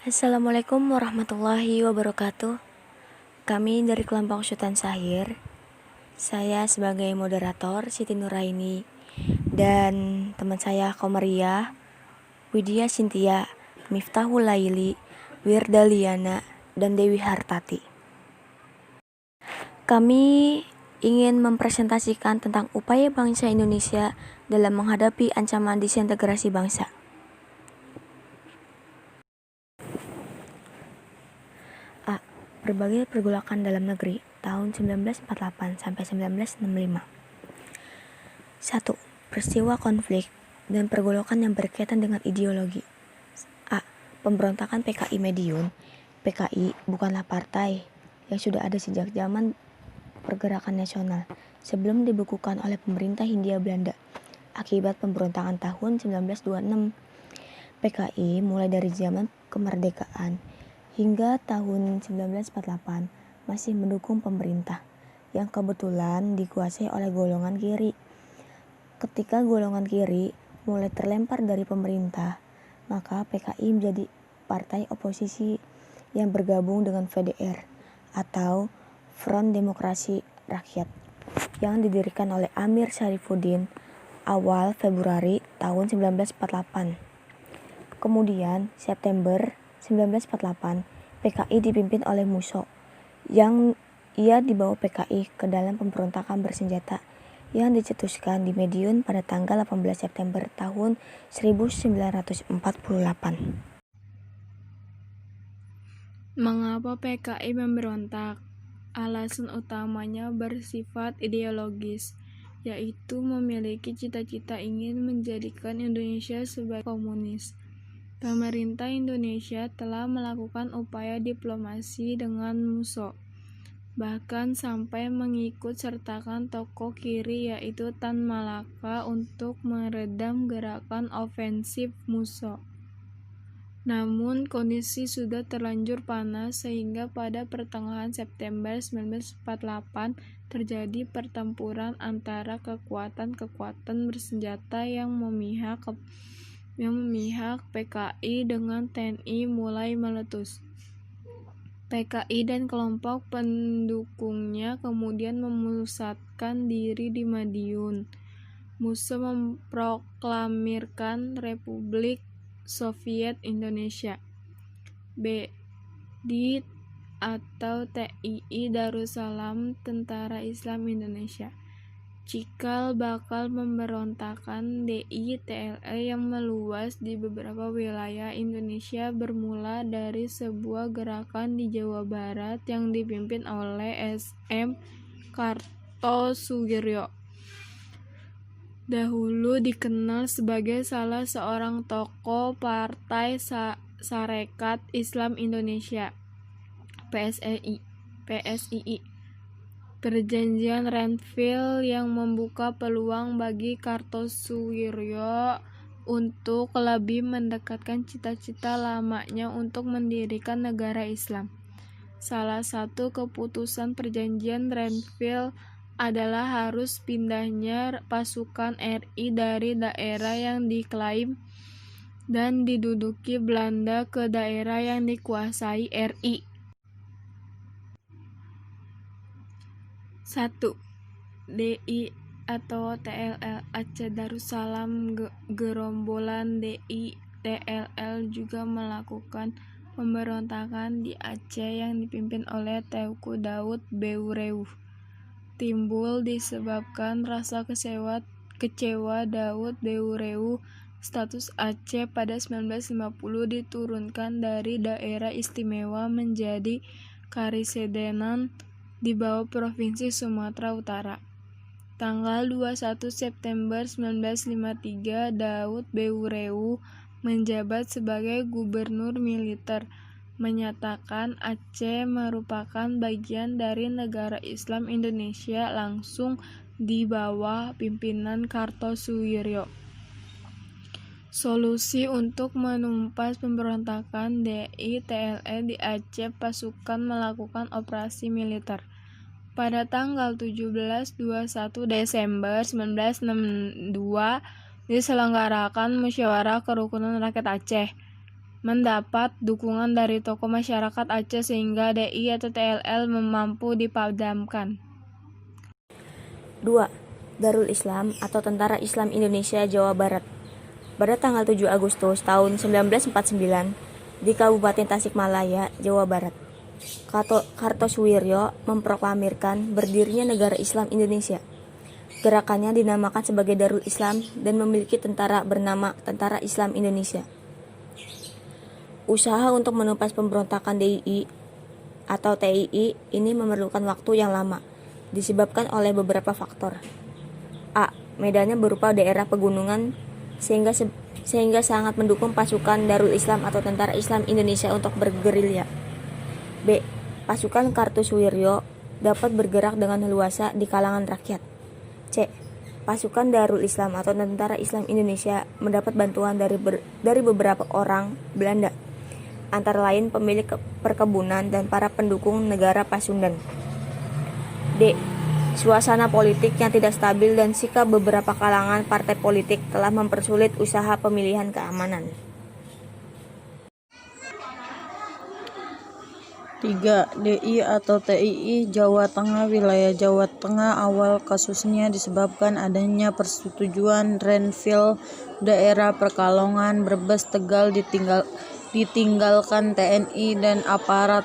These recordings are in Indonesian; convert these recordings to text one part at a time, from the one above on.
Assalamualaikum warahmatullahi wabarakatuh. Kami dari kelompok Sultan Sahir. Saya sebagai moderator Siti Nuraini dan teman saya Komariah, Widya Sintia, Miftahul Laili, Wirdaliana, dan Dewi Hartati. Kami ingin mempresentasikan tentang upaya bangsa Indonesia dalam menghadapi ancaman disintegrasi bangsa. Berbagai pergolakan dalam negeri tahun 1948 sampai 1965. 1. Peristiwa konflik dan pergolakan yang berkaitan dengan ideologi. A. Pemberontakan PKI Madiun. PKI bukanlah partai yang sudah ada sejak zaman pergerakan nasional sebelum dibekukan oleh pemerintah Hindia Belanda akibat pemberontakan tahun 1926. PKI mulai dari zaman kemerdekaan hingga tahun 1948 masih mendukung pemerintah yang kebetulan dikuasai oleh golongan kiri. Ketika golongan kiri mulai terlempar dari pemerintah, maka PKI menjadi partai oposisi yang bergabung dengan VDR atau Front Demokrasi Rakyat yang didirikan oleh Amir Syarifuddin awal Februari tahun 1948. Kemudian September 1948 PKI dipimpin oleh Musso yang ia dibawa PKI ke dalam pemberontakan bersenjata yang dicetuskan di Madiun pada tanggal 18 September tahun 1948. Mengapa PKI memberontak? Alasan utamanya bersifat ideologis, yaitu memiliki cita-cita ingin menjadikan Indonesia sebagai komunis. Pemerintah Indonesia telah melakukan upaya diplomasi dengan Musso, bahkan sampai mengikut sertakan tokoh kiri yaitu Tan Malaka untuk meredam gerakan ofensif Musso. Namun kondisi sudah terlanjur panas sehingga pada pertengahan September 1948 terjadi pertempuran antara kekuatan-kekuatan bersenjata yang memihak PKI dengan TNI mulai meletus. PKI dan kelompok pendukungnya kemudian memusatkan diri di Madiun. Musso memproklamirkan Republik Soviet Indonesia (BDI) atau TII Darussalam Tentara Islam Indonesia. Cikal bakal pemberontakan DI-TLE yang meluas di beberapa wilayah Indonesia bermula dari sebuah gerakan di Jawa Barat yang dipimpin oleh SM Kartosoewirjo. Dahulu dikenal sebagai salah seorang tokoh Partai Sarekat Islam Indonesia (PSII). Perjanjian Renville yang membuka peluang bagi Kartosoewirjo untuk lebih mendekatkan cita-cita lamanya untuk mendirikan negara Islam. Salah satu keputusan perjanjian Renville adalah harus pindahnya pasukan RI dari daerah yang diklaim dan diduduki Belanda ke daerah yang dikuasai RI. 1. DI atau TLL Aceh Darussalam. Gerombolan DI TLL juga melakukan pemberontakan di Aceh yang dipimpin oleh Teuku Daud Beureum. Timbul disebabkan rasa kecewa Daud Beureum status Aceh pada 1950 diturunkan dari daerah istimewa menjadi Karisidenan di bawah Provinsi Sumatera Utara. Tanggal 21 September 1953, Daud Beureum menjabat sebagai gubernur militer, menyatakan Aceh merupakan bagian dari negara Islam Indonesia langsung di bawah pimpinan Kartosoewirjo. Solusi untuk menumpas pemberontakan DI-TLE di Aceh, pasukan melakukan operasi militer. Pada tanggal 17-21 Desember 1962 diselenggarakan Musyawarah Kerukunan Rakyat Aceh. mendapat dukungan dari tokoh masyarakat Aceh sehingga DI atau TLL mampu dipadamkan. 2. Darul Islam atau Tentara Islam Indonesia Jawa Barat. Pada tanggal 7 Agustus tahun 1949 di Kabupaten Tasikmalaya, Jawa Barat, Kartosuwiryo memproklamirkan berdirinya Negara Islam Indonesia. Gerakannya dinamakan sebagai Darul Islam dan memiliki tentara bernama Tentara Islam Indonesia. Usaha untuk menumpas pemberontakan DII atau TII ini memerlukan waktu yang lama, disebabkan oleh beberapa faktor. A. Medannya berupa daerah pegunungan sehingga sangat mendukung pasukan Darul Islam atau Tentara Islam Indonesia untuk bergerilya. B. Pasukan Kartosuwiryo dapat bergerak dengan leluasa di kalangan rakyat. C. Pasukan Darul Islam atau Tentara Islam Indonesia mendapat bantuan dari beberapa orang Belanda, antara lain pemilik perkebunan dan para pendukung negara Pasundan. D. Suasana politik yang tidak stabil dan sikap beberapa kalangan partai politik telah mempersulit usaha pemilihan keamanan. 3. DI atau TII Jawa Tengah. Wilayah Jawa Tengah awal kasusnya disebabkan adanya persetujuan Renville daerah Pekalongan, Brebes, Tegal ditinggalkan TNI dan aparat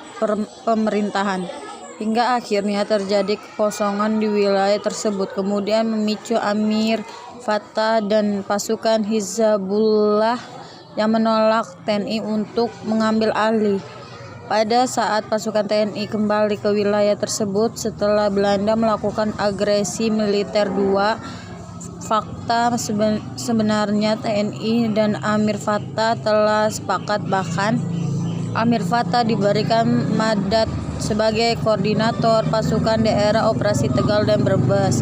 pemerintahan, hingga akhirnya terjadi kekosongan di wilayah tersebut, kemudian memicu Amir Fattah dan pasukan Hizbullah yang menolak TNI untuk mengambil alih. Pada saat pasukan TNI kembali ke wilayah tersebut setelah Belanda melakukan agresi militer 2, fakta sebenarnya TNI dan Amir Fattah telah sepakat, bahkan Amir Fattah diberikan mandat sebagai koordinator pasukan daerah operasi Tegal dan Brebes.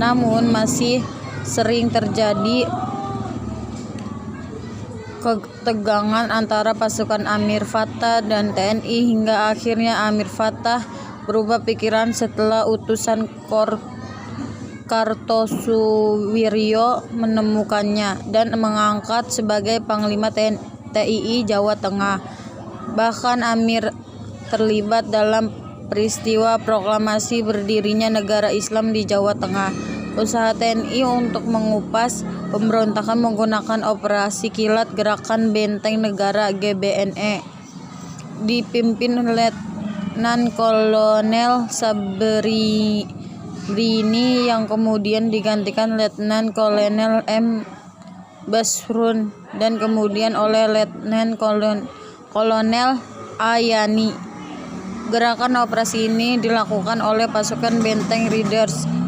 Namun masih sering terjadi ketegangan antara pasukan Amir Fattah dan TNI hingga akhirnya Amir Fattah berubah pikiran setelah utusan Kartosuwiryo menemukannya dan mengangkat sebagai Panglima TII Jawa Tengah. Bahkan Amir terlibat dalam peristiwa proklamasi berdirinya negara Islam di Jawa Tengah. Usaha TNI untuk mengupas pemberontakan menggunakan operasi kilat Gerakan Benteng Negara GBNE dipimpin Letnan Kolonel Sabrini yang kemudian digantikan Letnan Kolonel M. Basrun dan kemudian oleh Letnan Kolonel Ayani. Gerakan operasi ini dilakukan oleh pasukan Benteng Riders.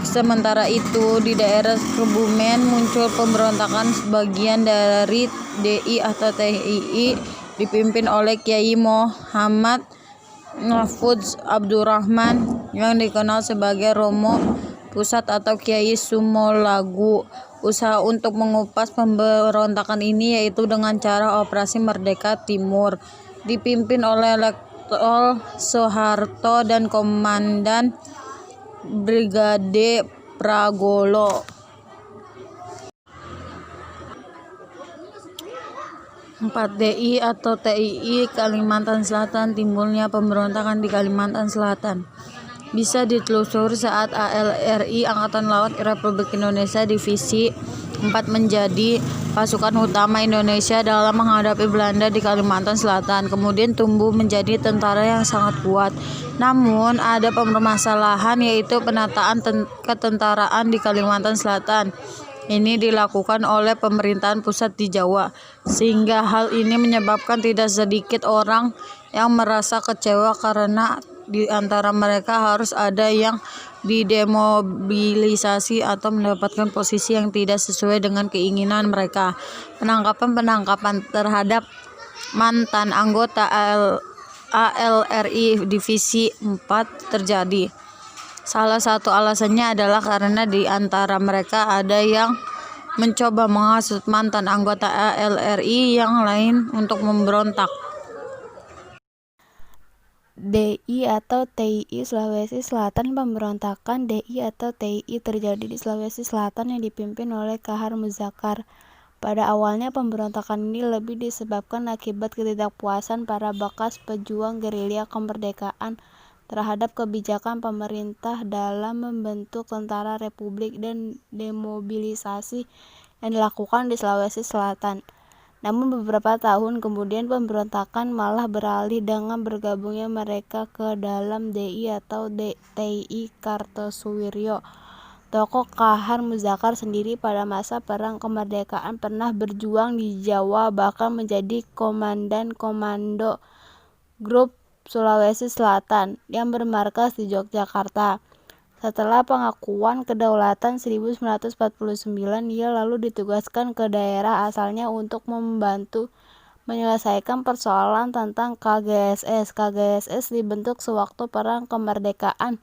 Sementara itu, di daerah Kebumen muncul pemberontakan sebagian dari DI atau TII dipimpin oleh Kiai Muhammad Mahfudz Abdurrahman yang dikenal sebagai Romo Pusat atau Kiai Sumolagu. Usaha untuk mengupas pemberontakan ini yaitu dengan cara Operasi Merdeka Timur dipimpin oleh Letkol Soeharto dan Komandan Brigade Pragolo. 4. DI atau TII Kalimantan Selatan. Timbulnya pemberontakan di Kalimantan Selatan bisa ditelusuri saat ALRI Angkatan Laut Republik Indonesia Divisi 4 menjadi pasukan utama Indonesia dalam menghadapi Belanda di Kalimantan Selatan, kemudian tumbuh menjadi tentara yang sangat kuat. Namun ada permasalahan, yaitu penataan ketentaraan di Kalimantan Selatan. Ini dilakukan oleh pemerintahan pusat di Jawa, sehingga hal ini menyebabkan tidak sedikit orang yang merasa kecewa karena di antara mereka harus ada yang didemobilisasi atau mendapatkan posisi yang tidak sesuai dengan keinginan mereka. Penangkapan terhadap mantan anggota ALRI Divisi 4 terjadi. Salah satu alasannya adalah karena di antara mereka ada yang mencoba menghasut mantan anggota ALRI yang lain untuk memberontak. DI atau TII Sulawesi Selatan. Pemberontakan DI atau TII terjadi di Sulawesi Selatan yang dipimpin oleh Kahar Muzakar Pada awalnya pemberontakan ini lebih disebabkan akibat ketidakpuasan para bekas pejuang gerilya kemerdekaan terhadap kebijakan pemerintah dalam membentuk tentara republik dan demobilisasi yang dilakukan di Sulawesi Selatan. Namun beberapa tahun kemudian pemberontakan malah beralih dengan bergabungnya mereka ke dalam DI atau TII Kartosuwiryo. Tokoh Kahar Muzakar sendiri pada masa Perang Kemerdekaan pernah berjuang di Jawa, bahkan menjadi komandan komando grup Sulawesi Selatan yang bermarkas di Yogyakarta. Setelah pengakuan kedaulatan 1949, ia lalu ditugaskan ke daerah asalnya untuk membantu menyelesaikan persoalan tentang KGSS. KGSS dibentuk sewaktu Perang Kemerdekaan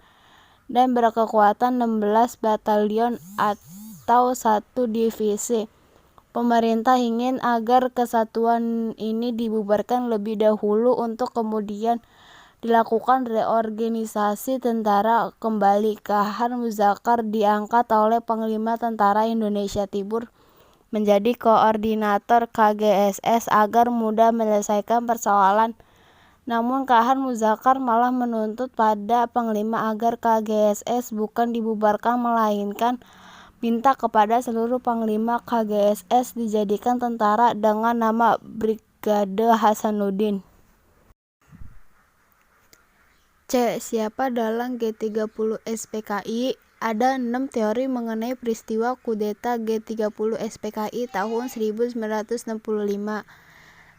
dan berkekuatan 16 batalion atau 1 divisi. Pemerintah ingin agar kesatuan ini dibubarkan lebih dahulu untuk kemudian dilakukan reorganisasi tentara kembali. Kahar Muzakar diangkat oleh Panglima Tentara Indonesia Timur menjadi koordinator KGSS agar mudah menyelesaikan persoalan. Namun Kahar Muzakar malah menuntut pada Panglima agar KGSS bukan dibubarkan melainkan minta kepada seluruh Panglima KGSS dijadikan tentara dengan nama Brigade Hasanuddin. C. Siapa dalang G30 SPKI? Ada 6 teori mengenai peristiwa kudeta G30 SPKI tahun 1965.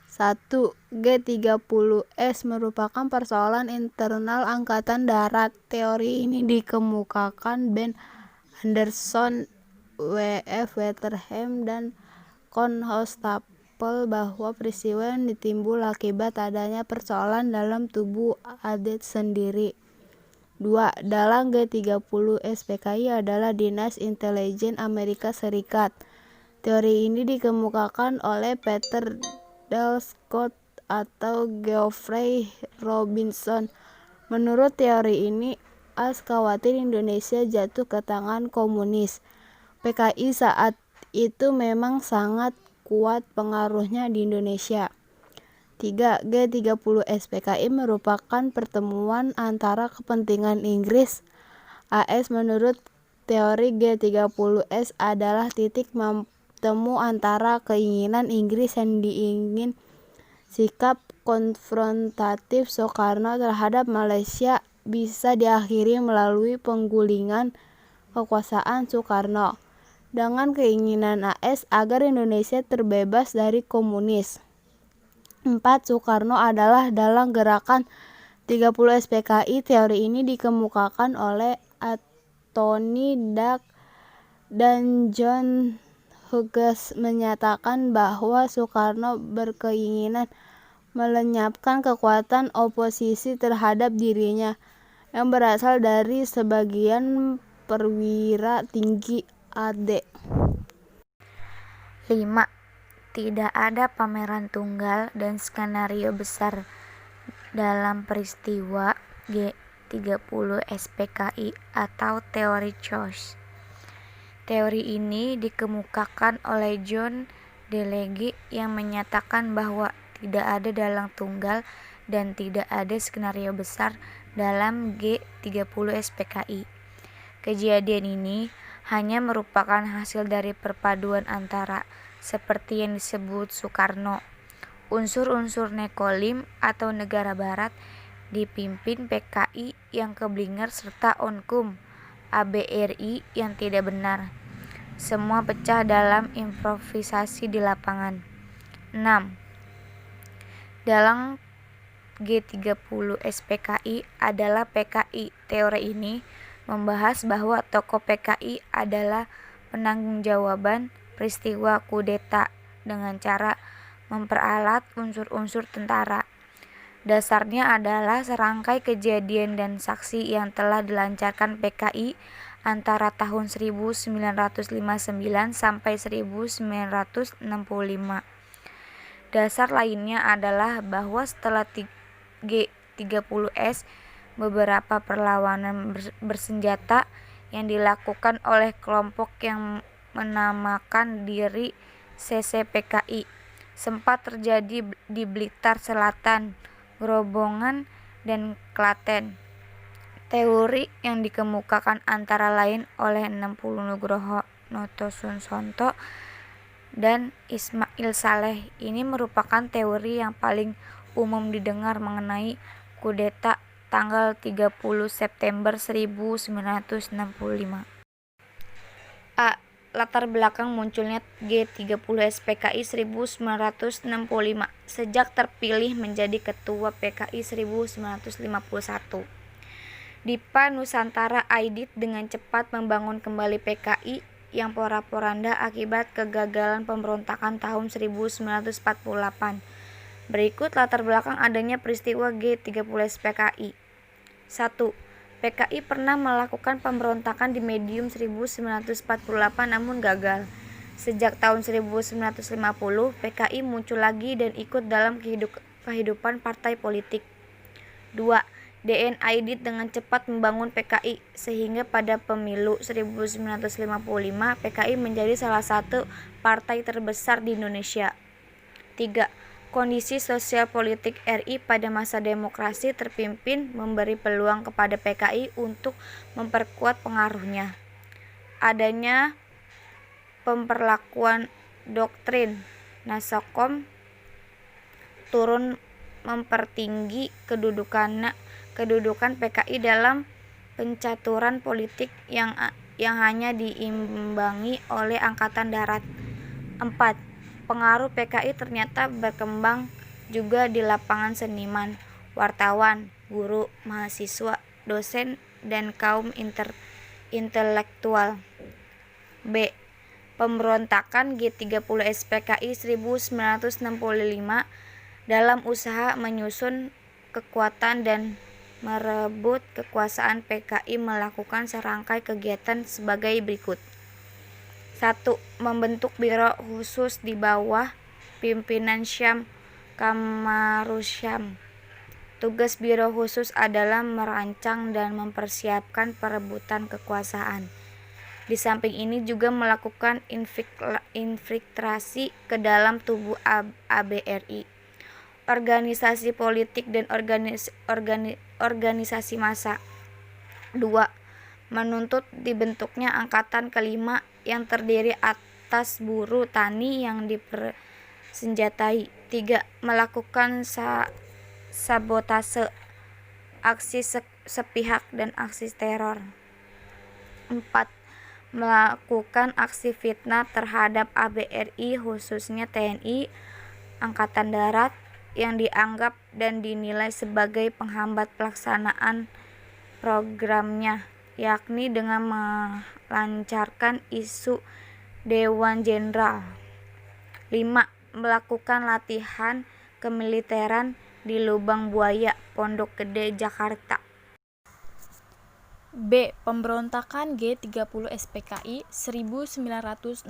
1. G30S merupakan persoalan internal Angkatan Darat. Teori ini dikemukakan Ben Anderson, W.F. Weterheim, dan Konhostapel bahwa peristiwa yang ditimbul akibat adanya persoalan dalam tubuh AD sendiri. 2. Dalang G30 SPKI adalah Dinas Intelijen Amerika Serikat. Teori ini dikemukakan oleh Peter Dale Scott atau Geoffrey Robinson. Menurut teori ini, AS khawatir Indonesia jatuh ke tangan komunis. PKI saat itu memang sangat kuat pengaruhnya di Indonesia. 3. G30 SPKI merupakan pertemuan antara kepentingan Inggris AS. Menurut teori G30S adalah titik temu antara keinginan Inggris yang diingin sikap konfrontatif Soekarno terhadap Malaysia bisa diakhiri melalui penggulingan kekuasaan Soekarno dengan keinginan AS agar Indonesia terbebas dari komunis. 4. Soekarno adalah dalang gerakan 30 SPKI. Teori ini dikemukakan oleh Anthony Duck dan John Hughes menyatakan bahwa Soekarno berkeinginan melenyapkan kekuatan oposisi terhadap dirinya yang berasal dari sebagian perwira tinggi AD. 5. Tidak ada pameran tunggal dan skenario besar dalam peristiwa G30 SPKI atau teori choice. Teori ini dikemukakan oleh John Delege yang menyatakan bahwa tidak ada dalang tunggal dan tidak ada skenario besar dalam G30 SPKI. Kejadian ini hanya merupakan hasil dari perpaduan antara, seperti yang disebut Soekarno, unsur-unsur Nekolim atau negara barat dipimpin PKI yang keblinger serta Onkum ABRI yang tidak benar. Semua pecah dalam improvisasi di lapangan. 6. Dalang G30 SPKI adalah PKI. Teori ini membahas bahwa tokoh PKI adalah penanggung-jawaban peristiwa kudeta dengan cara memperalat unsur-unsur tentara. Dasarnya adalah serangkai kejadian dan saksi yang telah dilancarkan PKI antara tahun 1959 sampai 1965. Dasar lainnya adalah bahwa setelah G30S, beberapa perlawanan bersenjata yang dilakukan oleh kelompok yang menamakan diri CCPKI. Sempat terjadi di Blitar Selatan, Grobogan, dan Klaten. Teori yang dikemukakan antara lain oleh 60 Nugroho Notosunsonto dan Ismail Saleh ini merupakan teori yang paling umum didengar mengenai kudeta tanggal 30 September 1965. A. Latar belakang munculnya G30 SPKI 1965. Sejak terpilih menjadi Ketua PKI 1951, Dipa Nusantara Aidit dengan cepat membangun kembali PKI yang porak-poranda akibat kegagalan pemberontakan tahun 1948. Berikut latar belakang adanya peristiwa G30 SPKI. 1. PKI pernah melakukan pemberontakan di medium 1948 namun gagal. Sejak tahun 1950, PKI muncul lagi dan ikut dalam kehidupan partai politik. 2. DN Aidit dengan cepat membangun PKI sehingga pada pemilu 1955 PKI menjadi salah satu partai terbesar di Indonesia. 3. Kondisi sosial politik RI pada masa demokrasi terpimpin memberi peluang kepada PKI untuk memperkuat pengaruhnya. Adanya pemberlakuan doktrin Nasakom turun mempertinggi kedudukan PKI dalam pencaturan politik yang hanya diimbangi oleh Angkatan Darat. 4. Pengaruh PKI ternyata berkembang juga di lapangan seniman, wartawan, guru, mahasiswa, dosen, dan kaum intelektual. B. Pemberontakan G30 SPKI 1965 dalam usaha menyusun kekuatan dan merebut kekuasaan PKI melakukan serangkai kegiatan sebagai berikut. 1. Membentuk biro khusus di bawah pimpinan Syam Kamarusyam. Tugas biro khusus adalah merancang dan mempersiapkan perebutan kekuasaan. Di samping ini juga melakukan infiltrasi ke dalam tubuh ABRI, organisasi politik dan organisasi massa. 2. Menuntut dibentuknya angkatan kelima yang terdiri atas buruh tani yang dipersenjatai. 3. Melakukan sabotase, aksi sepihak dan aksi teror. 4. Melakukan aksi fitnah terhadap ABRI khususnya TNI Angkatan Darat yang dianggap dan dinilai sebagai penghambat pelaksanaan programnya, yakni dengan melancarkan isu Dewan Jenderal. 5. Melakukan latihan kemiliteran di Lubang Buaya, Pondok Gede, Jakarta. B. Pemberontakan G30 SPKI 1965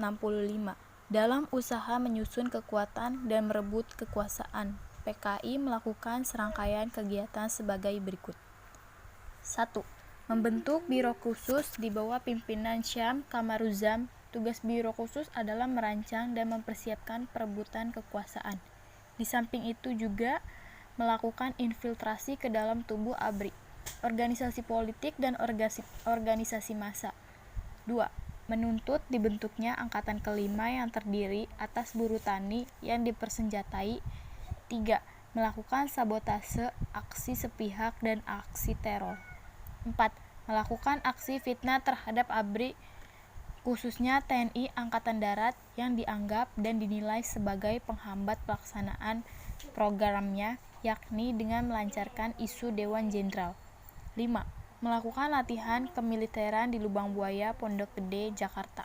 dalam usaha menyusun kekuatan dan merebut kekuasaan. PKI melakukan serangkaian kegiatan sebagai berikut. 1. Membentuk biro khusus di bawah pimpinan Syam Kamaruzam. Tugas biro khusus adalah merancang dan mempersiapkan perebutan kekuasaan. Di samping itu juga melakukan infiltrasi ke dalam tubuh ABRI, organisasi politik dan organisasi massa. 2. Menuntut dibentuknya angkatan kelima yang terdiri atas buruh tani yang dipersenjatai. 3. Melakukan sabotase, aksi sepihak dan aksi teror. 4. Melakukan aksi fitnah terhadap ABRI khususnya TNI Angkatan Darat yang dianggap dan dinilai sebagai penghambat pelaksanaan programnya, yakni dengan melancarkan isu Dewan Jenderal. 5. Melakukan latihan kemiliteran di Lubang Buaya, Pondok Gede, Jakarta.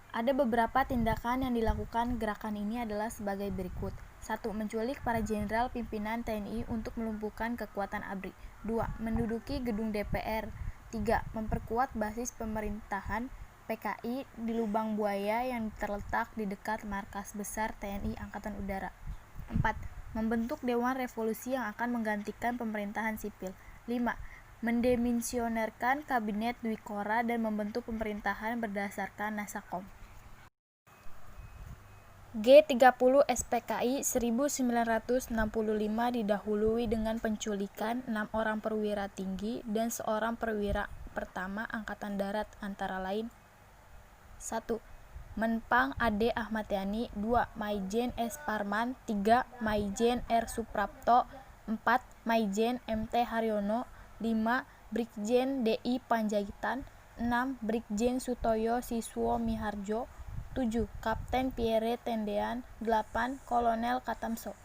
Ada beberapa tindakan yang dilakukan gerakan ini adalah sebagai berikut. 1. Menculik para jenderal pimpinan TNI untuk melumpuhkan kekuatan ABRI. 2. Menduduki gedung DPR. 3. Memperkuat basis pemerintahan PKI di Lubang Buaya yang terletak di dekat markas besar TNI Angkatan Udara. 4. Membentuk Dewan Revolusi yang akan menggantikan pemerintahan sipil. 5. Mendemissionerkan Kabinet Dwikora dan membentuk pemerintahan berdasarkan Nasakom. G30 SPKI 1965 didahului dengan penculikan 6 orang perwira tinggi dan seorang perwira pertama Angkatan Darat antara lain 1. Menpang Ade Ahmad Yani 2. Maijen S. Parman 3. Maijen R. Suprapto 4. Maijen MT Haryono 5. Brigjen DI Panjaitan 6. Brigjen Sutoyo Siswo Miharjo 7. Kapten Pierre Tendean 8. Kolonel Katamso